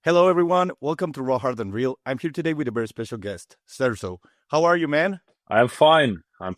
Hello, everyone. Welcome to Raw, Hard, and Real. I'm here today with a very special guest, Serzo. How are you, man? I'm fine. I'm.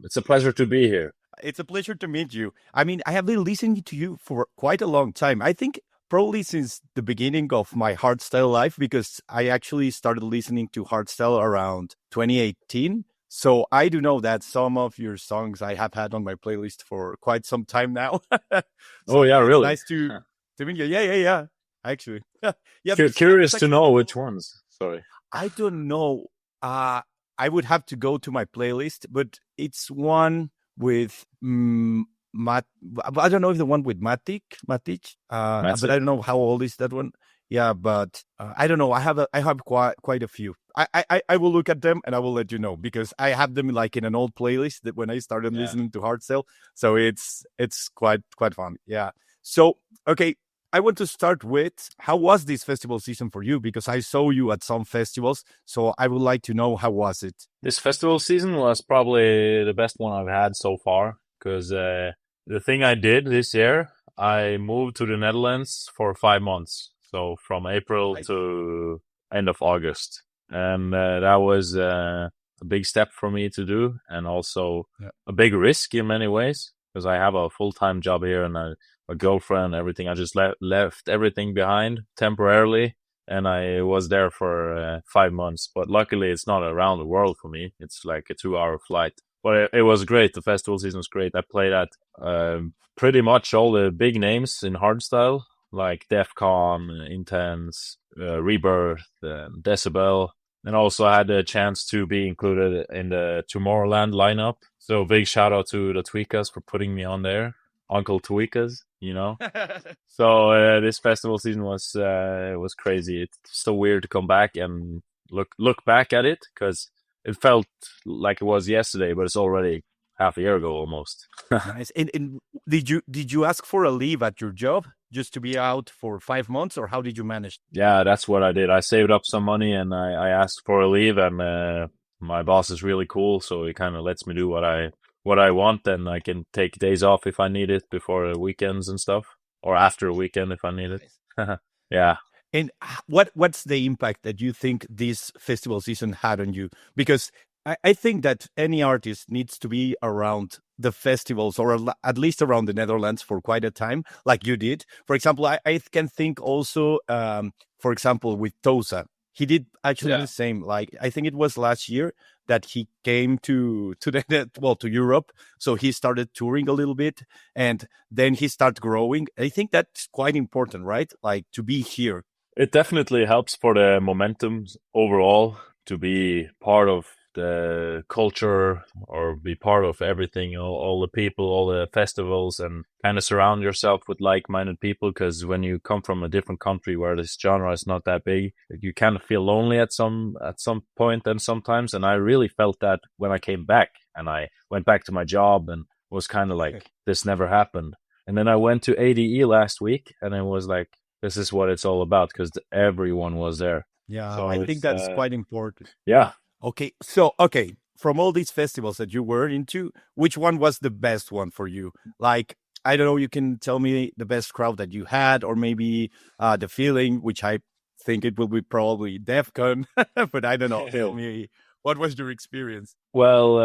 It's a pleasure to be here. It's a pleasure to meet you. I mean, I have been listening to you for quite a long time. I think probably since the beginning of my hardstyle life, because I actually started listening to hardstyle around 2018. So I do know that some of your songs I have had on my playlist for quite some time now. Oh So yeah, it's really? nice to meet you. Yeah. Actually, yeah, because I was Curious to actually know which ones. Sorry. I don't know. I would have to go to my playlist, but it's one with Matt. I don't know if the one with Matic. But Massive. I don't know how old is that one. Yeah, but I don't know. I have quite a few. I will look at them and I will let you know because I have them like in an old playlist that when I started Yeah. listening to Hardstyle, so it's quite fun. Yeah. So okay, I want to start with how was this festival season for you? Because I saw you at some festivals, so I would like to know how was it. This festival season was probably the best one I've had so far because the thing I did this year, I moved to the Netherlands for 5 months. So from April Nice. to end of August. And that was a big step for me to do and also Yeah. a big risk in many ways because I have a full-time job here and a girlfriend, everything. I just left everything behind temporarily and I was there for 5 months. But luckily, it's not around the world for me. It's like a 2 hour flight. But it was great. The festival season was great. I played at pretty much all the big names in hardstyle, like Defqon, Intense, Rebirth, Decibel. And also I had a chance to be included in the Tomorrowland lineup. So big shout out to the Tweakers for putting me on there. Uncle Tweakers. So this festival season was crazy. It's so weird to come back and look back at it because it felt like it was yesterday, but it's already half a year ago almost. Nice. And did you ask for a leave at your job just to be out for 5 months, or how did you manage? Yeah, that's what I did. I saved up some money and I asked for a leave, and my boss is really cool, so he kind of lets me do what I want, and I can take days off if I need it before the weekends and stuff, or after a weekend if I need Nice. it. Yeah. And what's the impact that you think this festival season had on you? Because I think that any artist needs to be around the festivals or at least around the Netherlands for quite a time, like you did. For example, I can think also, for example, with Tosa. He did actually Yeah. the same. Like I think it was last year that he came to the to Europe. So he started touring a little bit, and then he started growing. I think that's quite important, right? Like to be here. It definitely helps for the momentum overall to be part of the culture or be part of everything, all the people, all the festivals, and kind of surround yourself with like-minded people. Because when you come from a different country where this genre is not that big, you kind of feel lonely at some point and sometimes. And I really felt that when I came back and I went back to my job and was kind of like, this never happened. And then I went to ADE last week and it was like, this is what it's all about because everyone was there. Yeah, I So think it's that's quite important. yeah, Okay, from all these festivals that you were into, which one was the best one for you? Like, I don't know, you can tell me the best crowd that you had, or maybe the feeling, which I think it will be probably Defcon, but I don't know. Tell me, what was your experience? well,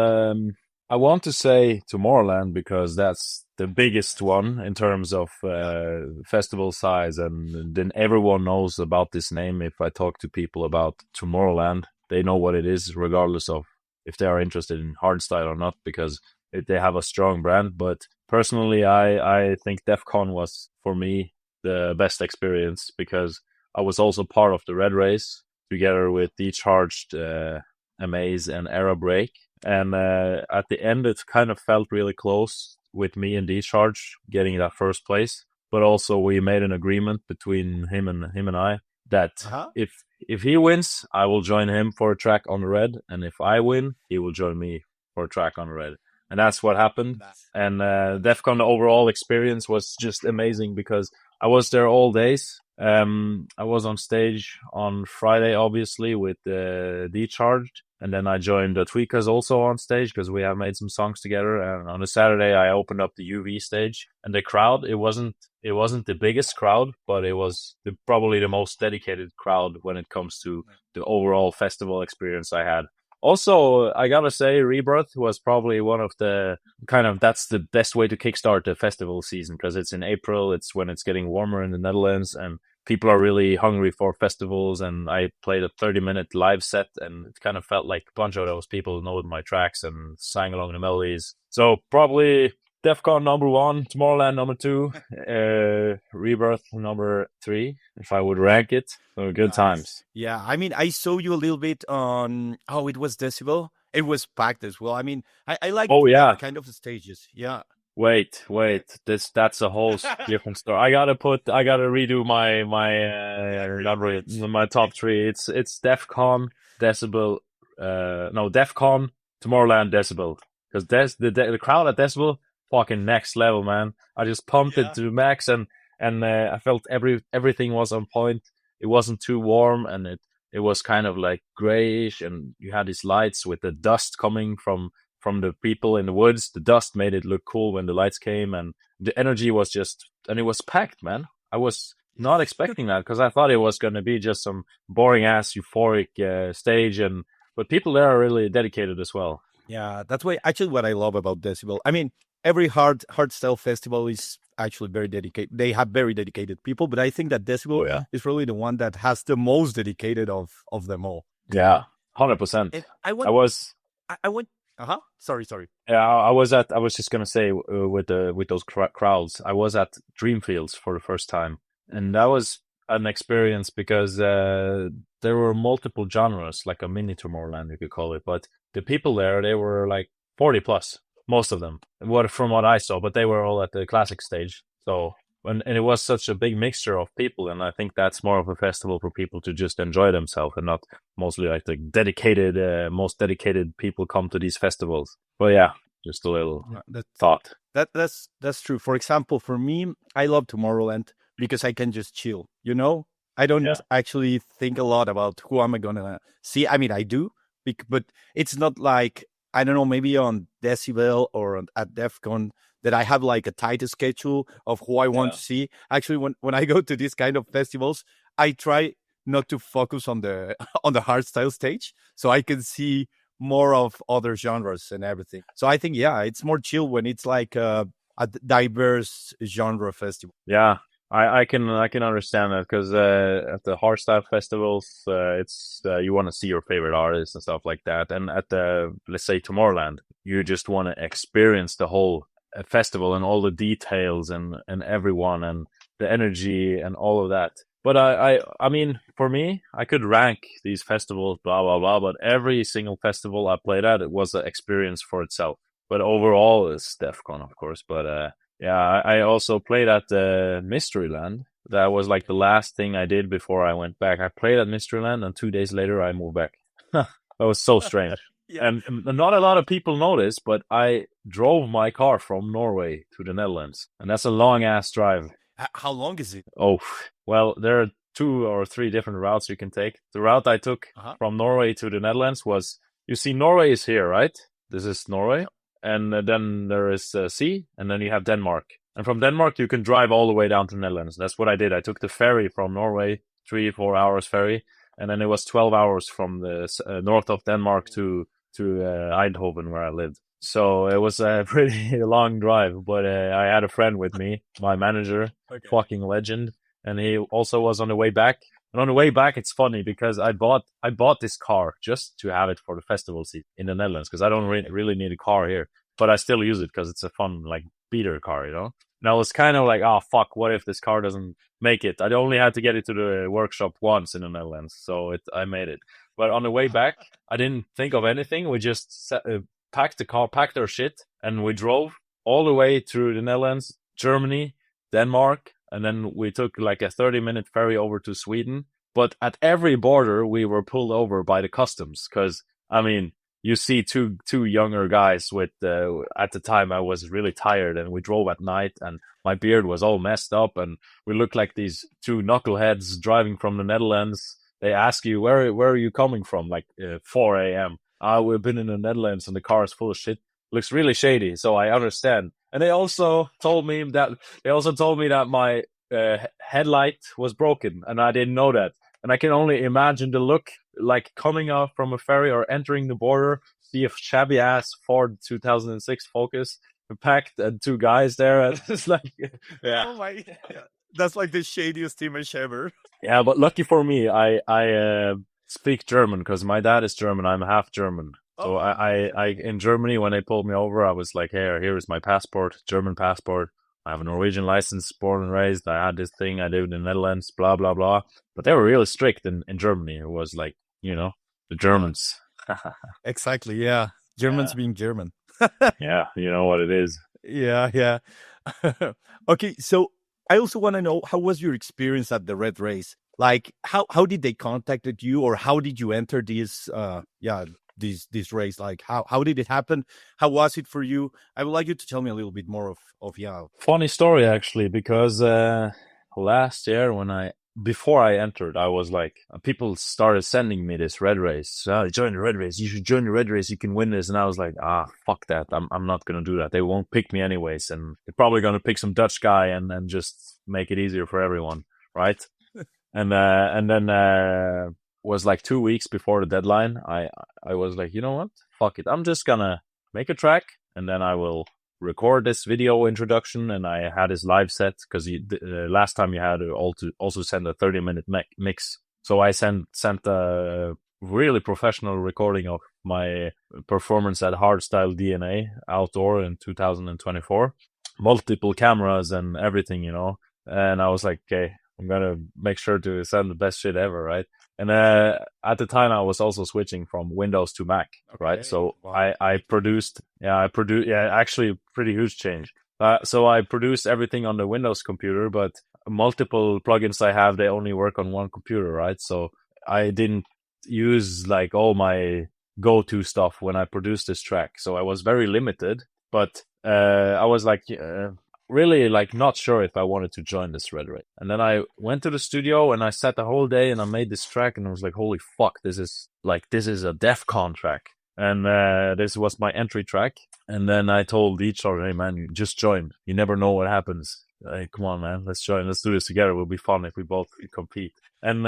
I want to say Tomorrowland because that's the biggest one in terms of Yeah. festival size, and then everyone knows about this name. If I talk to people about Tomorrowland, they know what it is, regardless of if they are interested in hardstyle or not, because they have a strong brand. But personally, I think DEF CON was for me the best experience because I was also part of the Red Race together with Decharged, Amaze, and Era Break. And at the end, it kind of felt really close with me and Decharge getting that first place. But also, we made an agreement between him and I that Uh-huh. if he wins, I will join him for a track on the red, and if I win, he will join me for a track on the red. And that's what happened. Nice. And DefCon, the overall experience was just amazing because I was there all days. I was on stage on Friday, obviously, with Decharged. And then I joined the Tweakers also on stage because we have made some songs together. And on a Saturday, I opened up the UV stage, and the crowd, it wasn't the biggest crowd, but it was probably the most dedicated crowd when it comes to the overall festival experience I had. Also, I gotta say, Rebirth was probably one of the that's the best way to kickstart the festival season because it's in April. It's when it's getting warmer in the Netherlands, and people are really hungry for festivals. And I played a 30-minute live set, and it kind of felt like a bunch of those people know my tracks and sang along the melodies. So probably Defqon number 1, Tomorrowland number 2, Rebirth number 3, if I would rank it. So good times. Yeah, I mean, I saw you a little bit on. Oh, it was Decibel. It was packed as well. I mean, I like Oh yeah, that kind of stages. Yeah. wait. That's a whole different story. I gotta redo my top 3. It's Defqon, Decibel, no Defqon, Tomorrowland, Decibel. Because the crowd at Decibel, fucking next level, man. I just pumped it to max, and I felt everything was on point. It wasn't too warm, and it was kind of like grayish, and you had these lights with the dust coming from the people in the woods. The dust made it look cool when the lights came, and the energy was and it was packed, man. I was not expecting that because I thought it was going to be just some boring ass euphoric stage, but people there are really dedicated as well. Yeah, that's why actually what I love about Decibel. I mean, every hardstyle festival is actually very dedicated. They have very dedicated people, but I think that Decibel Oh yeah, is really the one that has the most dedicated of them all. yeah, 100%. And I was I went. Sorry, sorry. Yeah, I was just gonna say with those crowds, I was at Dreamfields for the first time, and that was an experience because there were multiple genres, like a mini Tomorrowland, you could call it. But the people there, they were like 40 plus, most of them, from what I saw. But they were all at the classic stage, so and it was such a big mixture of people, and I think that's more of a festival for people to just enjoy themselves and not mostly like the most dedicated people come to these festivals. But yeah, just a little thought. That's true. For example, for me, I love Tomorrowland because I can just chill. You know, I don't actually think a lot about who am I gonna see. I mean, I do, but it's not like I don't know, maybe on Decibel or at Defqon that I have like a tight schedule of who I want to see. Actually, when I go to these kind of festivals, I try not to focus on the on the hardstyle stage, so I can see more of other genres and everything. So I think it's more chill when it's like a diverse genre festival. Yeah, I can understand that because at the hardstyle festivals, it's you want to see your favorite artists and stuff like that, and at the, let's say, Tomorrowland, you just want to experience the whole festival and all the details and everyone and the energy and all of that. But I mean, for me, I could rank these festivals, blah blah blah. But every single festival I played at, it was an experience for itself. But overall, it's Defqon, of course. But yeah, I also played at Mysteryland. That was like the last thing I did before I went back. I played at Mysteryland, and 2 days later, I moved back. That was so strange. And not a lot of people know this, but I drove my car from Norway to the Netherlands, and that's a long ass drive. How long is it? Oh, well, there are 2 or 3 different routes you can take. The route I took from Norway to the Netherlands was, you see, Norway is here, right? This is Norway. And then there is sea, and then you have Denmark. And from Denmark, you can drive all the way down to the Netherlands. That's what I did. I took the ferry from Norway, 3-4 hours ferry, and then it was 12 hours from the north of Denmark to Eindhoven, where I lived. So it was a pretty long drive, but I had a friend with me, my manager, fucking legend, and he also was on the way back. And on the way back, it's funny because I bought this car just to have it for the festival seat in the Netherlands because I don't really need a car here, but I still use it because it's a fun like beater car, you know. And I was kind of like, oh fuck, what if this car doesn't make it? I only had to get it to the workshop once in the Netherlands, so I made it. But on the way back, I didn't think of anything. We just packed the car, packed our shit, and we drove all the way through the Netherlands, Germany, Denmark, and then we took like a 30-minute ferry over to Sweden. But at every border, we were pulled over by the customs because, I mean, you see two younger guys with, at the time I was really tired and we drove at night and my beard was all messed up and we looked like these 2 knuckleheads driving from the Netherlands. They ask you, where are you coming from? Like 4 a.m. we've been in the Netherlands and the car is full of shit. Looks really shady. So I understand. And they also told me that my headlight was broken, and I didn't know that. And I can only imagine the look like coming out from a ferry or entering the border, see a shabby ass Ford 2006 Focus packed and two guys there. And it's like, yeah. Oh my, that's like the shadiest image ever. Yeah, but lucky for me, I speak German because my dad is German. I'm half German. So Oh, I in Germany, when they pulled me over, I was like, here is my passport, German passport. I have a Norwegian license, born and raised. I had this thing. I lived in the Netherlands, blah, blah, blah. But they were really strict in Germany. It was like, the yeah, Germans. exactly. Yeah, Yeah. Germans being German. Yeah, you know what it is. Yeah, yeah. Okay, so I also want to know, how was your experience at the Red Race? Like, how did they contacted you, or how did you enter this race? Like, how did it happen? How was it for you? I would like you to tell me a little bit more of yeah. Funny story, actually, because last year before I entered, I was like, people started sending me this red race. Join the red race. You should join the red race. You can win this. And I was like, fuck that. I'm not gonna do that. They won't pick me anyways, and they're probably gonna pick some Dutch guy and just make it easier for everyone, right? And then was like 2 weeks before the deadline. I was like, you know what? Fuck it. I'm just gonna make a track, and then I will record this video introduction. And I had this live set because last time you had to also send a 30-minute mix. So I sent a really professional recording of my performance at Hardstyle DNA outdoor in 2024, multiple cameras and everything, And I was like, okay, I'm gonna make sure to send the best shit ever, right? And at the time, I was also switching from Windows to Mac, right? So Wow. actually, pretty huge change. So I produced everything on the Windows computer, but multiple plugins I have, they only work on one computer, right? So I didn't use like all my go-to stuff when I produced this track. So I was very limited, but I was like, really like not sure if I wanted to join this red race. And then I went to the studio and I sat the whole day and I made this track, and I was like, holy fuck, this is a Defqon track. And this was my entry track. And then I told each other, hey man, just join. You never know what happens. Hey, come on, man, let's join. Let's do this together. It'll be fun if we both compete. And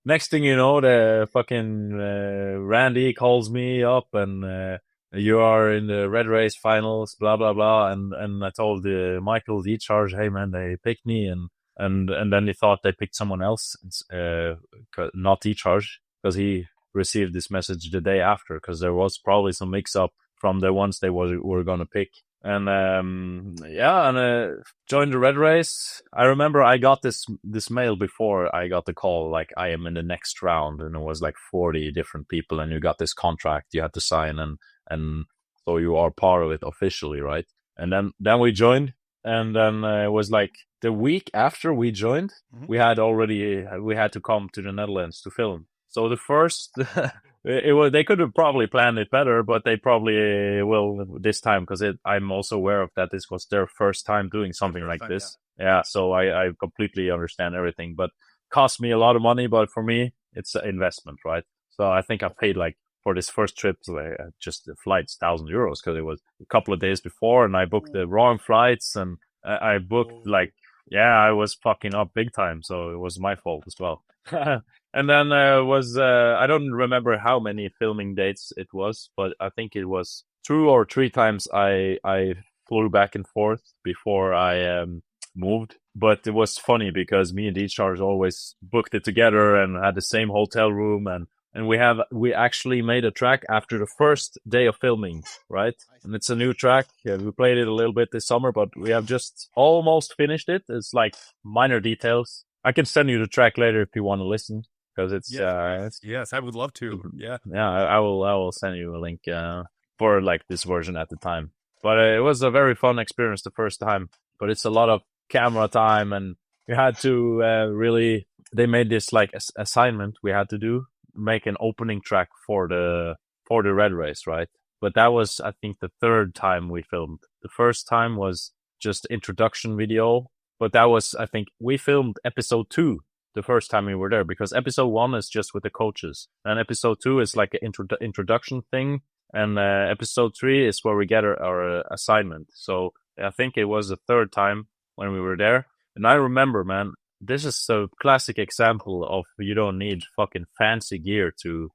next thing you know, the fucking Randy calls me up and you are in the red race finals, blah blah blah. And I told Michael D-Charge, hey man, they picked me, and then he thought they picked someone else, not D-Charge, because he received this message the day after, because there was probably some mix up from the ones they were gonna pick. And joined the red race. I remember I got this mail before I got the call, like, I am in the next round, and it was like 40 different people, and you got this contract you had to sign, and so you are part of it officially, right? And then we joined, and then it was like the week after we joined, we had to come to the Netherlands to film. So the first they could have probably planned it better, but they probably will this time, because I'm also aware of that this was their first time doing something like this. Yeah, so I completely understand everything, but cost me a lot of money. But for me, it's an investment, right? So I think I paid like for this first trip, just the flights, €1,000, because it was a couple of days before, and I booked the wrong flights, and I booked I was fucking up big time, so it was my fault as well. And then I don't remember how many filming dates it was, but I think it was 2 or 3 times I flew back and forth before I moved. But it was funny because me and D-Charge always booked it together and had the same hotel room, and we actually made a track after the first day of filming, right? And it's a new track. Yeah, we played it a little bit this summer, but we have just almost finished it. It's like minor details. I can send you the track later if you want to listen, because it's yes, I would love to. Yeah, I will send you a link for like this version at the time. But it was a very fun experience the first time. But it's a lot of camera time, and we had to really. They made this like assignment we had to do, make an opening track for the red race, right? But that was, I think, the 3rd time we filmed. The first time was just introduction video, but that was, I think, we filmed episode 2. the first time we were there, because episode 1 is just with the coaches, and episode 2 is like an introduction thing, and episode 3 is where we get our assignment. So I think it was the third time when we were there, and I remember, man, this is a classic example of you don't need fucking fancy gear to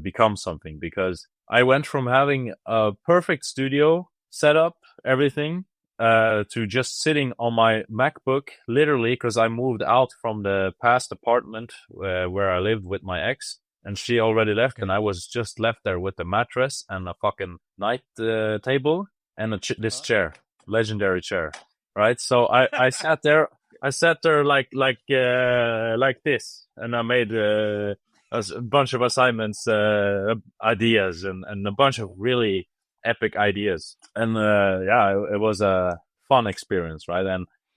become something, because I went from having a perfect studio set up, everything, to just sitting on my MacBook, literally, because I moved out from the past apartment where I lived with my ex, and she already left, and I was just left there with a mattress and a fucking night table and this chair, legendary chair, right? So I sat there. I sat there like this, and I made a bunch of assignments, ideas, and a bunch of really epic ideas. And it was a fun experience, right?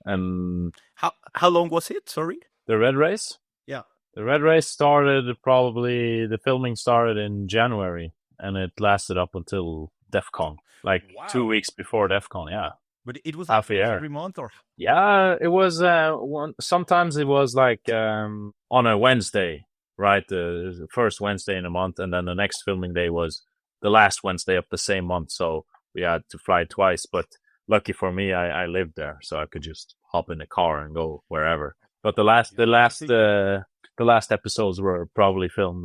And how long was it? Sorry, the Red Race. Yeah, the Red Race started the filming started in January, and it lasted up until Defqon, like 2 weeks before Defqon. Yeah. But it was half a year every month, or yeah, it was sometimes it was like on a Wednesday, right? The first Wednesday in a month, and then the next filming day was the last Wednesday of the same month. So we had to fly twice, but lucky for me, I lived there, so I could just hop in the car and go wherever. But the last episodes were probably filmed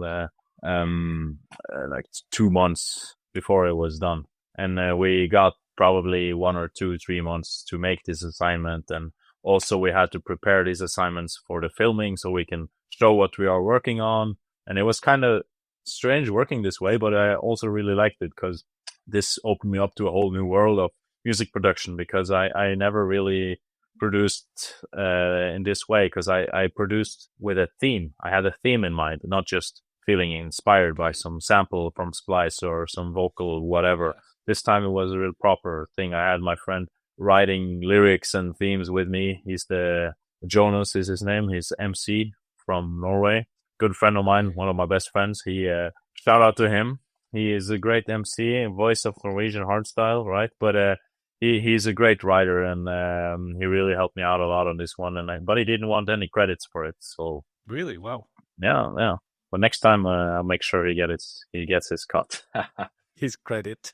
like 2 months before it was done, and we got probably 1 or 2, 3 months to make this assignment. And also we had to prepare these assignments for the filming so we can show what we are working on. And it was kind of strange working this way, but I also really liked it because this opened me up to a whole new world of music production, because I never really produced in this way, because I produced with a theme. I had a theme in mind, not just feeling inspired by some sample from Splice or some vocal whatever. This time it was a real proper thing. I had my friend writing lyrics and themes with me. He's Jonas is his name. He's MC from Norway. Good friend of mine, one of my best friends. Shout out to him. He is a great MC, voice of Norwegian hardstyle, right? But he's a great writer, and he really helped me out a lot on this one. But he didn't want any credits for it. So really, wow. Yeah. But next time I'll make sure he gets his cut. His credit.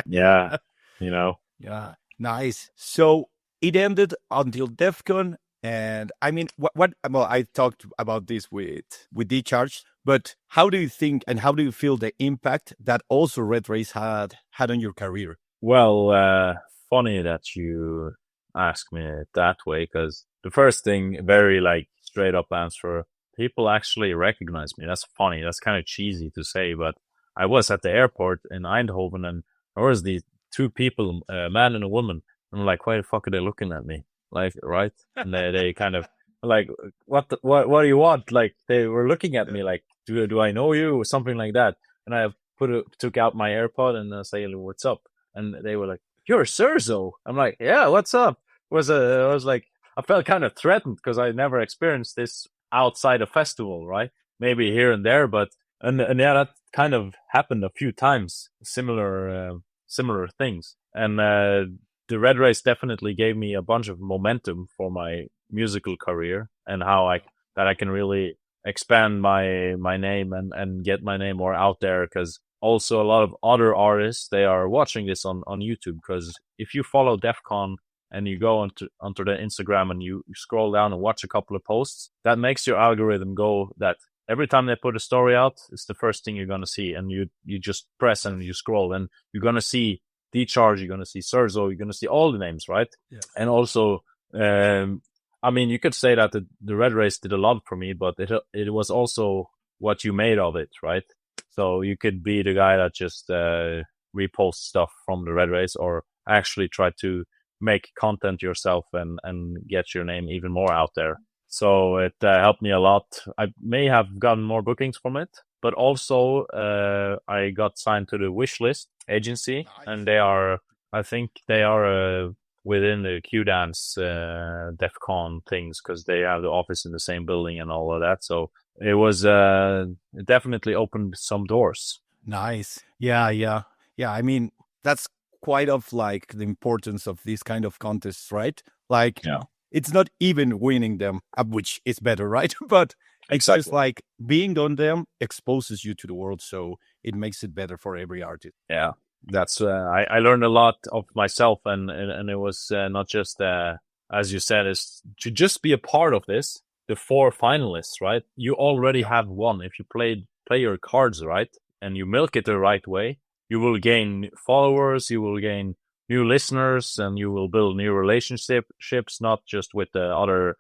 Yeah, Yeah, nice. So it ended until Defqon, and I mean, what? Well, I talked about this with Decharge, but how do you think and how do you feel the impact that also Red Race had on your career? Well, funny that you ask me that way, because the first thing, very like straight up answer, people actually recognize me. That's funny. That's kind of cheesy to say, but I was at the airport in Eindhoven, and there was these 2 people, a man and a woman. And I'm like, why the fuck are they looking at me? Like, right? And they kind of like, what do you want? Like, they were looking at me like, do I know you or something like that? And I took out my AirPod and I say, what's up? And they were like, you're Serzo. I'm like, yeah, what's up? I was like, I felt kind of threatened because I never experienced this outside a festival, right? Maybe here and there, but and yeah, that kind of happened a few times, similar things. And the Red Race definitely gave me a bunch of momentum for my musical career, and how I can really expand my name and get my name more out there, because also a lot of other artists, they are watching this on YouTube, because if you follow Defqon and you go onto the Instagram and you scroll down and watch a couple of posts, that makes your algorithm go that every time they put a story out, it's the first thing you're going to see. And you just press and you scroll, and you're going to see Decharge, you're going to see Serzo, you're going to see all the names, right? Yes. And also, I mean, you could say that the Red Race did a lot for me, but it was also what you made of it, right? So you could be the guy that just reposts stuff from the Red Race, or actually try to make content yourself and get your name even more out there. So it helped me a lot. I may have gotten more bookings from it, but also I got signed to the Wishlist agency, and I think they are within the Q-Dance Defqon things, because they have the office in the same building and all of that. So it was it definitely opened some doors. Nice. Yeah. I mean, that's quite of like the importance of these kind of contests, right? Like, yeah. it's not even winning them, which is better, right? But it's just Exactly. like being on them exposes you to the world, so it makes it better for every artist. Yeah, that's I learned a lot of myself, and it was not just as you said, is to just be a part of this. The four finalists, right? You already have won if you play your cards right and you milk it the right way. You will gain followers, you will gain new listeners, and you will build new relationships, not just with the other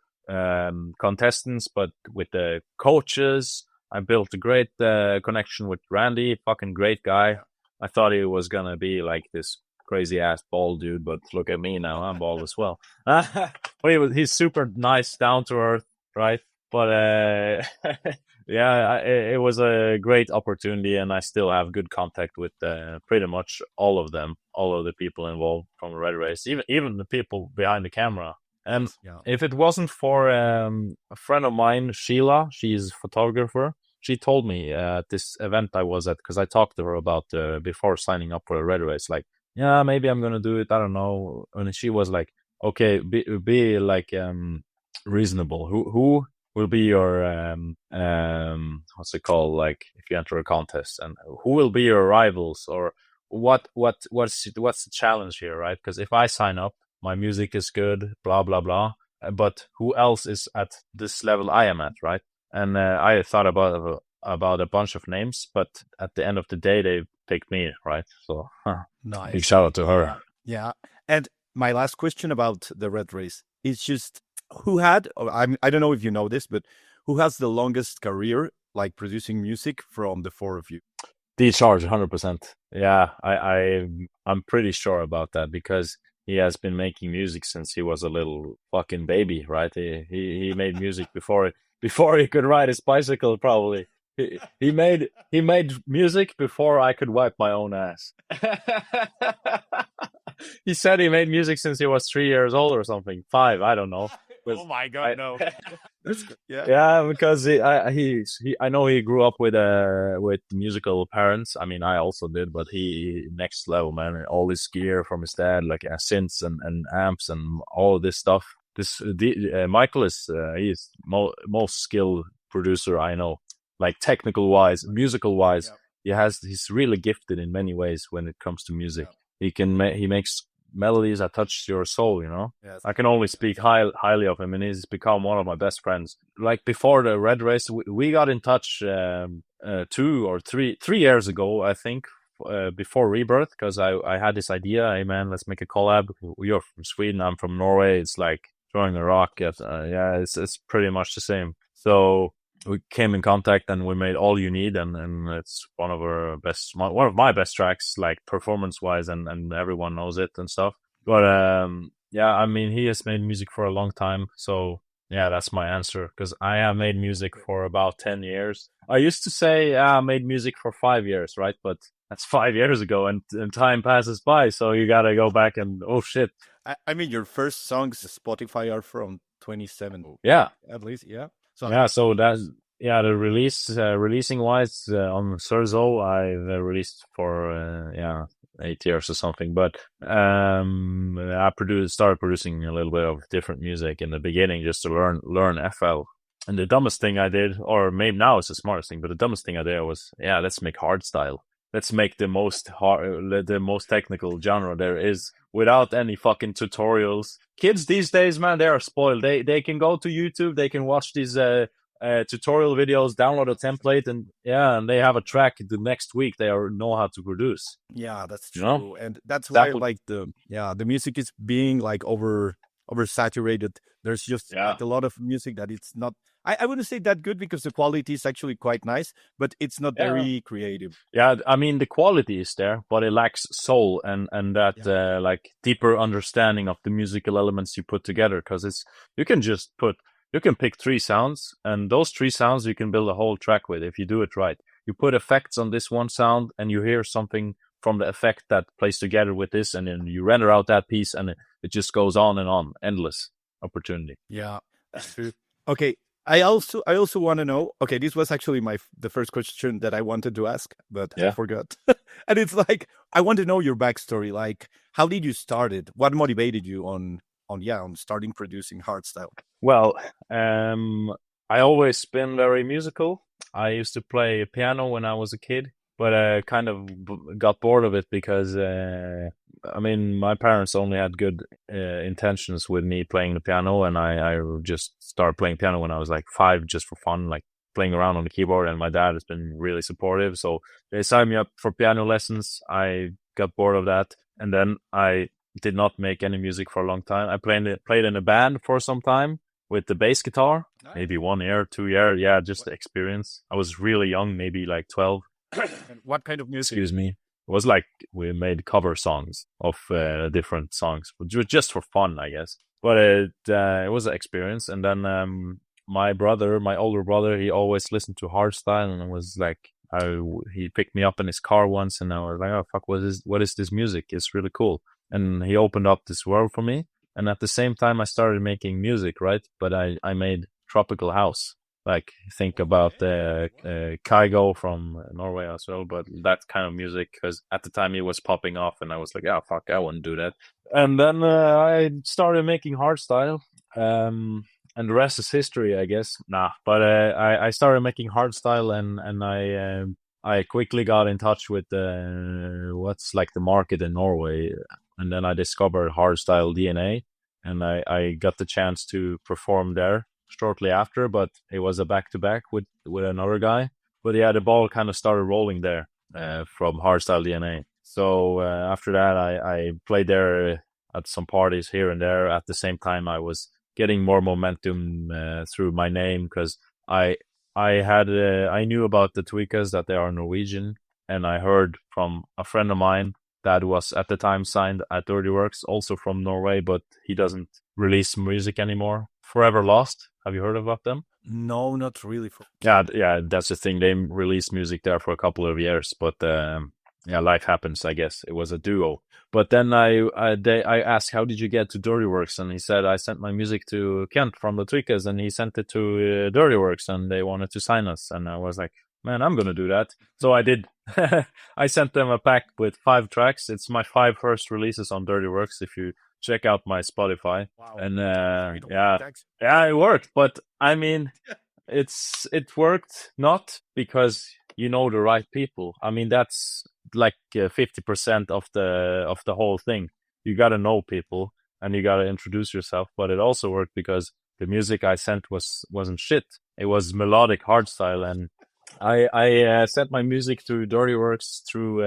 contestants, but with the coaches. I built a great connection with Randy, fucking great guy. I thought he was gonna be like this crazy ass bald dude, but look at me now, I'm bald as well. But he's super nice, down to earth, right? But yeah, it was a great opportunity, and I still have good contact with pretty much all of them, all of the people involved from Red Race, even the people behind the camera. And Yeah. if it wasn't for a friend of mine, Sheila, she's a photographer. She told me at this event I was at, because I talked to her about before signing up for a Red Race, like, yeah, maybe I'm gonna do it. I don't know. And she was like, okay, be like reasonable. Who will be your what's it called? Like if you enter a contest, and who will be your rivals, or what's the challenge here, right? Because if I sign up, my music is good, blah blah blah. But who else is at this level I am at, right? And I thought about a bunch of names, but at the end of the day, they picked me, right? So Nice. big shout out to her. Yeah. And my last question about the Red Race is just who had, I don't know if you know this, but who has the longest career, like producing music from the four of you? D-Charge, 100%. Yeah, I'm pretty sure about that, because he has been making music since he was a little fucking baby, right? He made music before he could ride his bicycle, probably. He made music before I could wipe my own ass. He said he made music since he was 3 years old or something, 5, I don't know. Oh my God, no. That's good. Yeah. Yeah, because I know he grew up with musical parents. I mean, I also did, but he next level, man. All his gear from his dad, like synths and amps and all this stuff. Michael is he's most skilled producer I know, like technical wise, musical wise. He's really gifted in many ways when it comes to music. He makes melodies that touch your soul, you know. Yes. I can only speak highly of him, and he's become one of my best friends. Like before the Red Race, we got in touch 3 years ago, I think, before Rebirth, because I had this idea. Hey man, let's make a collab. You're from Sweden, I'm from Norway. It's like throwing a rock at yeah, it's pretty much the same. So we came in contact and we made All You Need, and it's one of my best tracks, like performance wise, and everyone knows it and stuff. But yeah, I mean, he has made music for a long time, so yeah, that's my answer, because I have made music for about 10 years. I used to say I made music for 5 years, right? But that's 5 years ago, and time passes by, so you gotta go back and, oh shit. I mean, your first songs Spotify are from 27. Yeah. At least, yeah. So yeah, so that's, yeah, the releasing wise on Serzo, I've released for 8 years or something. But I started producing a little bit of different music in the beginning, just to learn FL. And the dumbest thing I did, or maybe now it's the smartest thing, but the dumbest thing I did was, let's make hardstyle. Let's make the most technical genre there is, without any fucking tutorials. Kids these days, man, they are spoiled. They can go to YouTube, they can watch these tutorial videos, download a template, and they have a track the next week. They know how to produce. Yeah, that's true, you know? And that's why like the music is being like oversaturated. There's just like a lot of music that it's not. I wouldn't say that good, because the quality is actually quite nice, but it's not very creative. Yeah, I mean, the quality is there, but it lacks soul and that like deeper understanding of the musical elements you put together. Because you can pick 3 sounds, and those 3 sounds you can build a whole track with if you do it right. You put effects on this one sound, and you hear something from the effect that plays together with this, and then you render out that piece, and it just goes on and on. Endless opportunity. Yeah, that's true. Okay, I also want to know. Okay, this was actually the first question that I wanted to ask, but I forgot. And it's like, I want to know your backstory. Like, how did you start it? What motivated you on on starting producing hardstyle? Well, I always been very musical. I used to play piano when I was a kid, but I kind of got bored of it because, I mean, my parents only had good intentions with me playing the piano, and I just started playing piano when I was like 5, just for fun, like playing around on the keyboard. And my dad has been really supportive, so they signed me up for piano lessons. I got bored of that, and then I did not make any music for a long time. I played in a band for some time with the bass guitar, maybe 1 year, 2 year. Yeah, just the experience. I was really young, maybe like 12. And what kind of music? Excuse me. It was like we made cover songs of different songs, which was just for fun, I guess. But it was an experience. And then my older brother, he always listened to hardstyle, and it was like, he picked me up in his car once, and I was like, oh fuck, what is this music? It's really cool. And he opened up this world for me. And at the same time, I started making music, right? But I made tropical house. Like, think about Kygo from Norway as well, but that kind of music, because at the time it was popping off, and I was like, oh, fuck, I wouldn't do that. And then I started making hardstyle, and the rest is history, I guess. Nah, but I started making hardstyle, and I quickly got in touch with what's like the market in Norway, and then I discovered Hardstyle DNA, and I got the chance to perform there shortly after, but it was a back-to-back with another guy. But yeah, the ball kind of started rolling there from Hardstyle DNA. So after that, I played there at some parties here and there. At the same time, I was getting more momentum through my name, because I knew about the Tweakers, that they are Norwegian, and I heard from a friend of mine that was at the time signed at Dirty Works, also from Norway, but he doesn't release music anymore. Forever Lost. Have you heard about them? No, not really. Yeah, that's the thing. They released music there for a couple of years, but yeah, life happens, I guess. It was a duo. But then I asked, how did you get to Dirty Works? And he said, I sent my music to Kent from the Tweakers, and he sent it to Dirty Works, and they wanted to sign us. And I was like, man, I'm going to do that. So I did. I sent them a pack with 5 tracks. It's my 5 first releases on Dirty Works, if you check out my Spotify. Wow. And yeah, it worked. But I mean, it worked not because you know the right people. I mean, that's like 50% of the whole thing. You got to know people, and you got to introduce yourself. But it also worked because the music I sent wasn't shit. It was melodic hardstyle, and I sent my music to Dirty Works through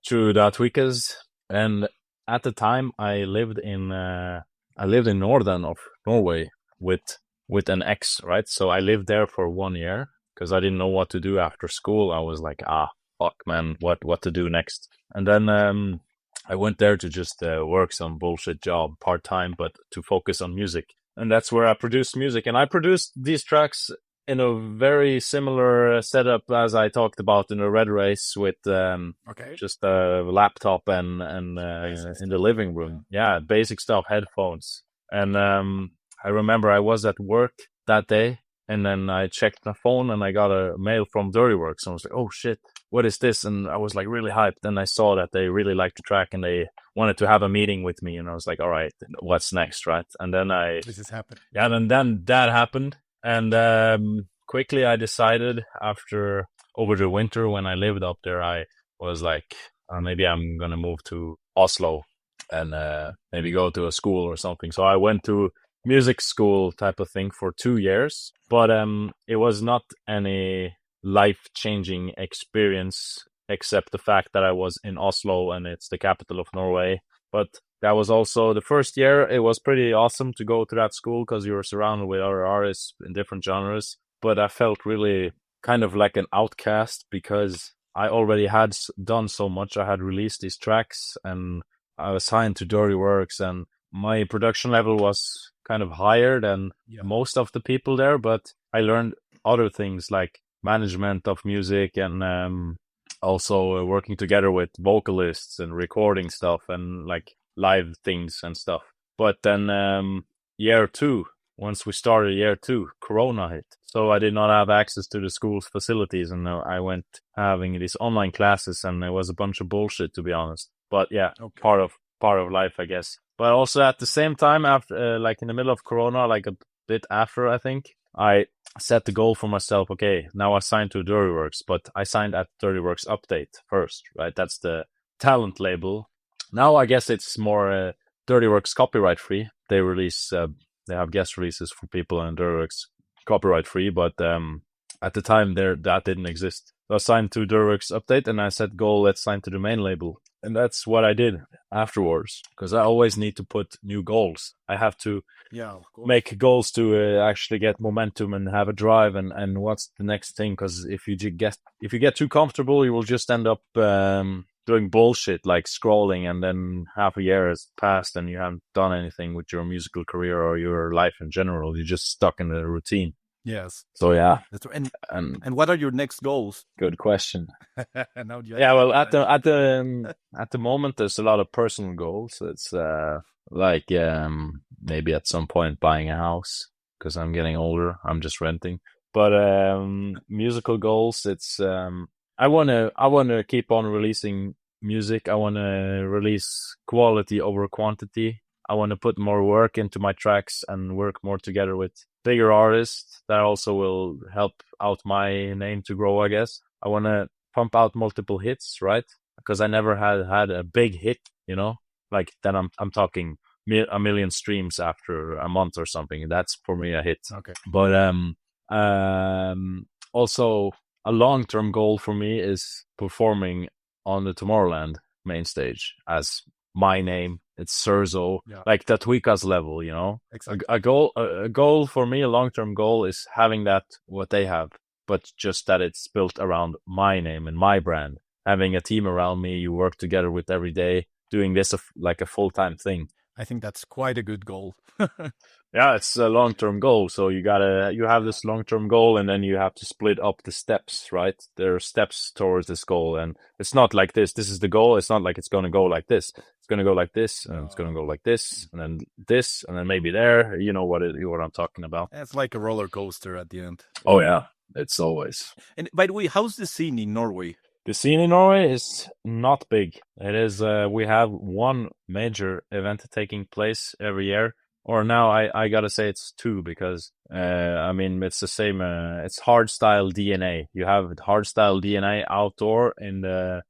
the Tweakers. And at the time, I lived in northern of Norway with an ex, right? So I lived there for 1 year because I didn't know what to do after school. I was like, fuck, man, what to do next? And then I went there to just work some bullshit job part-time, but to focus on music. And that's where I produced music. And I produced these tracks in a very similar setup as I talked about in the Red Race, with just a laptop and in the living room. Yeah, basic stuff, headphones. And I remember I was at work that day, and then I checked my phone, and I got a mail from Dirty Works. And I was like, oh shit, what is this? And I was like really hyped. And I saw that they really liked the track, and they wanted to have a meeting with me. And I was like, all right, what's next, right? And then this has happened. Yeah, and then that happened. And quickly I decided, over the winter when I lived up there, I was like, maybe I'm going to move to Oslo and maybe go to a school or something. So I went to music school type of thing for 2 years, but it was not any life-changing experience, except the fact that I was in Oslo, and it's the capital of Norway. But that was also the first year. It was pretty awesome to go to that school because you were surrounded with other artists in different genres. But I felt really kind of like an outcast because I already had done so much. I had released these tracks, and I was signed to Dirty Works, and my production level was kind of higher than most of the people there. But I learned other things like management of music, and also working together with vocalists and recording stuff and like live things and stuff. But then year 2, once we started year 2, Corona hit. So I did not have access to the school's facilities, and I went having these online classes, and it was a bunch of bullshit, to be honest. But yeah, part of life, I guess. But also at the same time, after like in the middle of Corona, like a bit after, I think I set the goal for myself. Okay, now I signed to Dirtyworks, but I signed at Dirtyworks Update first, right? That's the talent label. Now I guess it's more Dirtyworks copyright free. They release, they have guest releases for people and Dirtyworks copyright free, but at the time that didn't exist. So I signed to Dirtyworks Update, and I set goal, let's sign to the main label. And that's what I did afterwards, because I always need to put new goals. I have to make goals to actually get momentum and have a drive, and what's the next thing, because if you get too comfortable, you will just end up doing bullshit like scrolling, and then half a year has passed and you haven't done anything with your musical career or your life in general. You're just stuck in the routine. Yes. So yeah. That's right. And what are your next goals? Good question. Now yeah, well, at the moment, there's a lot of personal goals. It's like maybe at some point buying a house, because I'm getting older. I'm just renting. But musical goals, it's I wanna keep on releasing music. I wanna release quality over quantity. I want to put more work into my tracks and work more together with bigger artists that also will help out my name to grow, I guess. I want to pump out multiple hits, right? Because I never had a big hit, like that I'm talking a million streams after a month or something. That's for me a hit. Okay. But also a long-term goal for me is performing on the Tomorrowland main stage as my name. It's Serzo, like Tatwika's level, Exactly. A goal for me, a long-term goal is having that, what they have, but just that it's built around my name and my brand. Having a team around me you work together with every day, doing this like a full-time thing. I think that's quite a good goal. Yeah, it's a long-term goal. So you have this long-term goal, and then you have to split up the steps, right? There are steps towards this goal, and it's not like this. This is the goal. It's not like it's going to go like this. It's going to go like this, and it's going to go like this, and then maybe there. You know what I'm talking about. It's like a roller coaster at the end. Oh yeah, it's always. And by the way, how's the scene in Norway? The scene in Norway is not big. It is. We have one major event taking place every year. Or now I gotta say it's two, because it's the same. It's Hardstyle DNA. You have Hardstyle DNA outdoor in the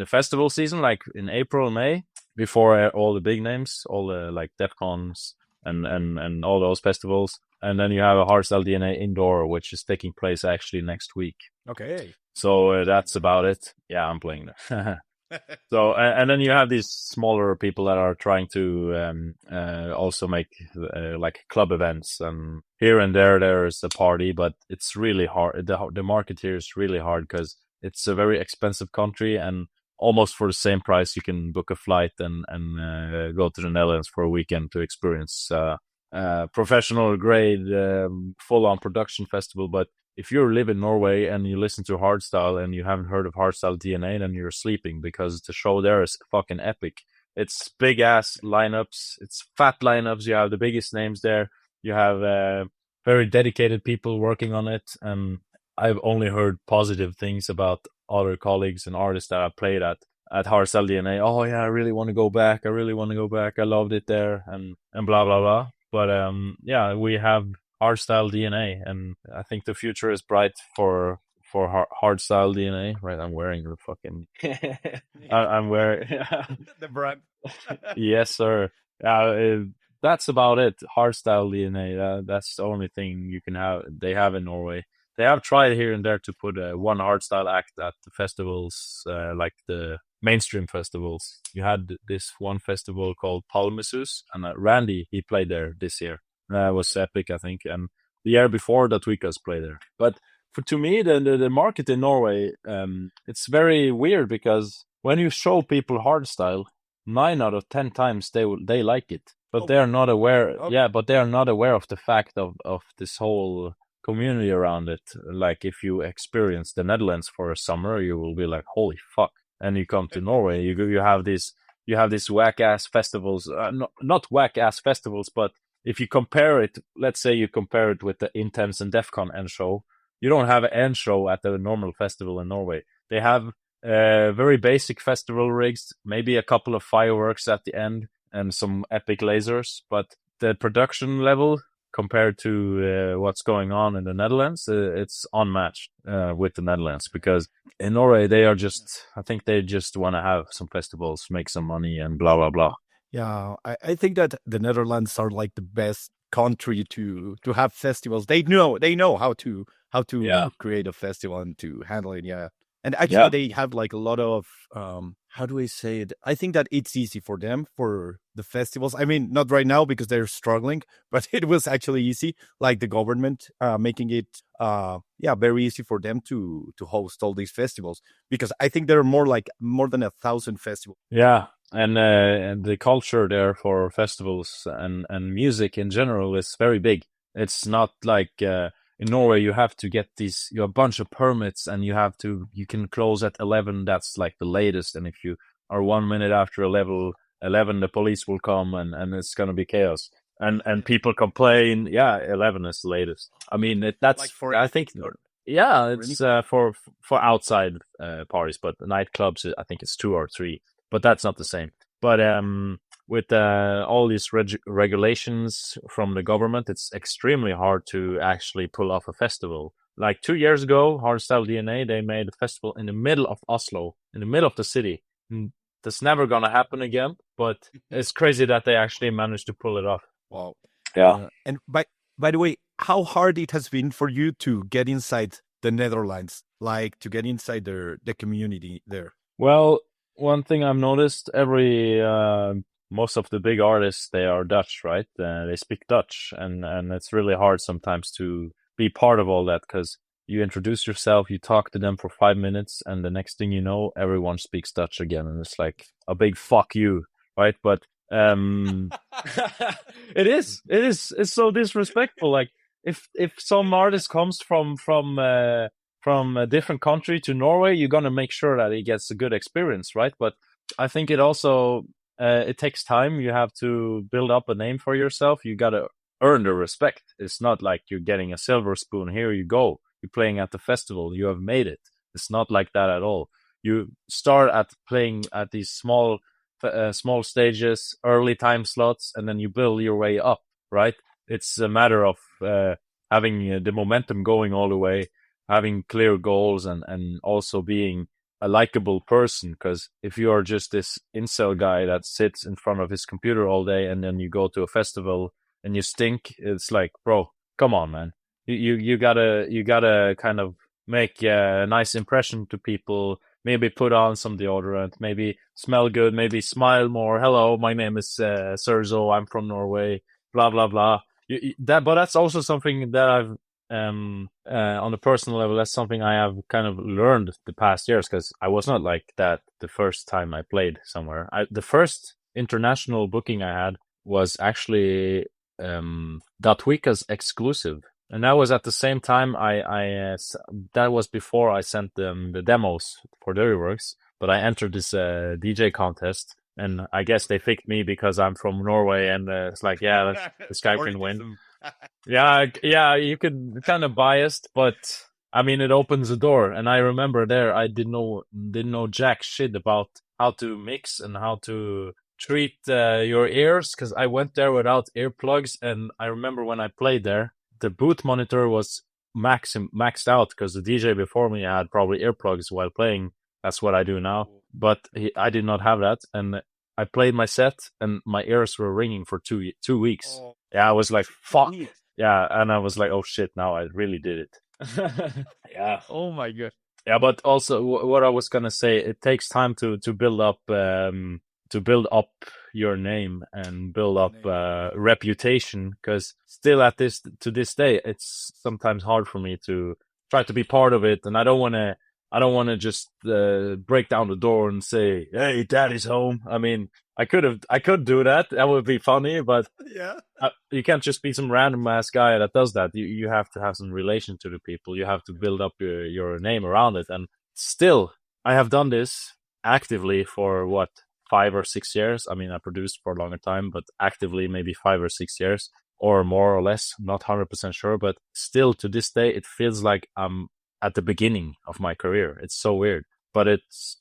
festival season, like in April, May, before all the big names, all the like Defqons and all those festivals. And then you have a Hardstyle DNA indoor, which is taking place actually next week. Okay. So that's about it. Yeah, I'm playing there. So and then you have these smaller people that are trying to also make like club events, and here and there's a party, but it's really hard. The market here is really hard because it's a very expensive country, and almost for the same price you can book a flight and go to the Netherlands for a weekend to experience professional grade full-on production festival. But if you live in Norway and you listen to Hardstyle and you haven't heard of Hardstyle DNA, then you're sleeping, because the show there is fucking epic. It's big ass lineups. It's fat lineups. You have the biggest names there. You have very dedicated people working on it. And I've only heard positive things about other colleagues and artists that I played at Hardstyle DNA. Oh yeah, I really want to go back. I loved it there, and blah blah blah. But yeah, we have Hardstyle DNA, and I think the future is bright for Hardstyle DNA. Right, I'm wearing the fucking. I'm wearing the brand. Yes, sir. That's about it. Hardstyle DNA. That's the only thing you can have. They have in Norway. They have tried here and there to put one Hardstyle act at the festivals, like the mainstream festivals. You had this one festival called Palmesus, and Randy, he played there this year. That was epic, I think. And the year before, that Tweakers played there. But to me, the market in Norway, it's very weird, because when you show people Hardstyle, 9 out of 10 times they like it, but they are not aware. Okay. Yeah, but they are not aware of the fact of this whole community around it. Like if you experience the Netherlands for a summer, you will be like, holy fuck! And you come to Norway, you have these whack ass festivals. Not whack ass festivals, but if you compare it, let's say you compare it with the Intense and Defqon end show, you don't have an end show at the normal festival in Norway. They have very basic festival rigs, maybe a couple of fireworks at the end, and some epic lasers, but the production level compared to what's going on in the Netherlands, it's unmatched with the Netherlands, because in Norway they are just, I think they just want to have some festivals, make some money, and blah blah blah. Yeah, I think that the Netherlands are like the best country to have festivals. They know how to Yeah, create a festival and to handle it. Yeah, and actually yeah, they have like a lot of how do I say it? I think that it's easy for them for the festivals. I mean, not right now because they're struggling, but it was actually easy, like the government making it yeah very easy for them to host all these festivals because I think there are more than 1,000 festivals. yeah. And the culture there for festivals and music in general is very big. It's not like in Norway you have to get these, you have a bunch of permits, and you can close at 11. That's like the latest. And if you are 1 minute after 11, the police will come, and it's gonna be chaos. And people complain. Yeah, 11 is the latest. I mean, Like that's, for I think, or yeah, for any it's for outside parties, but nightclubs, I think it's 2 or 3, but that's not the same. But with all these regulations from the government, it's extremely hard to actually pull off a festival. Like 2 years ago, Hardstyle DNA, they made a festival in the middle of Oslo, in the middle of the city. And that's never gonna happen again. But it's crazy that they actually managed to pull it off. wow. Yeah. And by the way, how hard it has been for you to get inside the Netherlands, like to get inside the community there. Well, one thing I've noticed, every most of the big artists, they are Dutch, right? They speak Dutch, and it's really hard sometimes to be part of all that, because you introduce yourself, you talk to them for 5 minutes, and the next thing you know, everyone speaks Dutch again, and it's like a big fuck you, right? But um, it's so disrespectful. Like, if some artist comes from a different country to Norway, you're gonna make sure that he gets a good experience, right? But I think it also it takes time. You have to build up a name for yourself. You gotta earn the respect. It's not like you're getting a silver spoon. Here you go. You're playing at the festival. You have made it. It's not like that at all. You start at playing at these small stages, early time slots, and then you build your way up, right? It's a matter of having the momentum going all the way, having clear goals, and also being a likable person. Because if you are just this incel guy that sits in front of his computer all day, and then you go to a festival and you stink, it's like, bro, come on, man. You gotta kind of make a nice impression to people. Maybe put on some deodorant, maybe smell good, maybe smile more. Hello, my name is Serzo. I'm from Norway. Blah blah blah. But that's also something that I've on a personal level. That's something I have kind of learned the past years, because I was not like that the first time I played somewhere. The first international booking I had was actually Datwika's exclusive, and that was at the same time that was before I sent them the demos for Dirtyworks. But I entered this DJ contest, and I guess they picked me because I'm from Norway, and it's like, yeah, this guy can win. Yeah, you could kind of biased, but I mean, it opens a door. And I remember there, I didn't know jack shit about how to mix and how to treat your ears, because I went there without earplugs. And I remember when I played there, the booth monitor was maxed out, because the DJ before me had probably earplugs while playing. That's what I do now, but I did not have that, and I played my set, and my ears were ringing for 2 weeks. Yeah, I was like, fuck. Yeah, and I was like, oh shit, now I really did it. Yeah. Oh my god. Yeah, but also what I was gonna say, it takes time to build up your name and build up reputation, because still to this day, it's sometimes hard for me to try to be part of it, and I don't want to just break down the door and say, "Hey, daddy's home." I mean, I could do that. That would be funny, but Yeah. you can't just be some random ass guy that does that. You have to have some relation to the people. You have to build up your name around it. And still, I have done this actively for what, 5 or 6 years. I mean, I produced for a longer time, but actively maybe 5 or 6 years, or more or less. Not 100% sure, but still to this day, it feels like I'm at the beginning of my career. It's so weird, but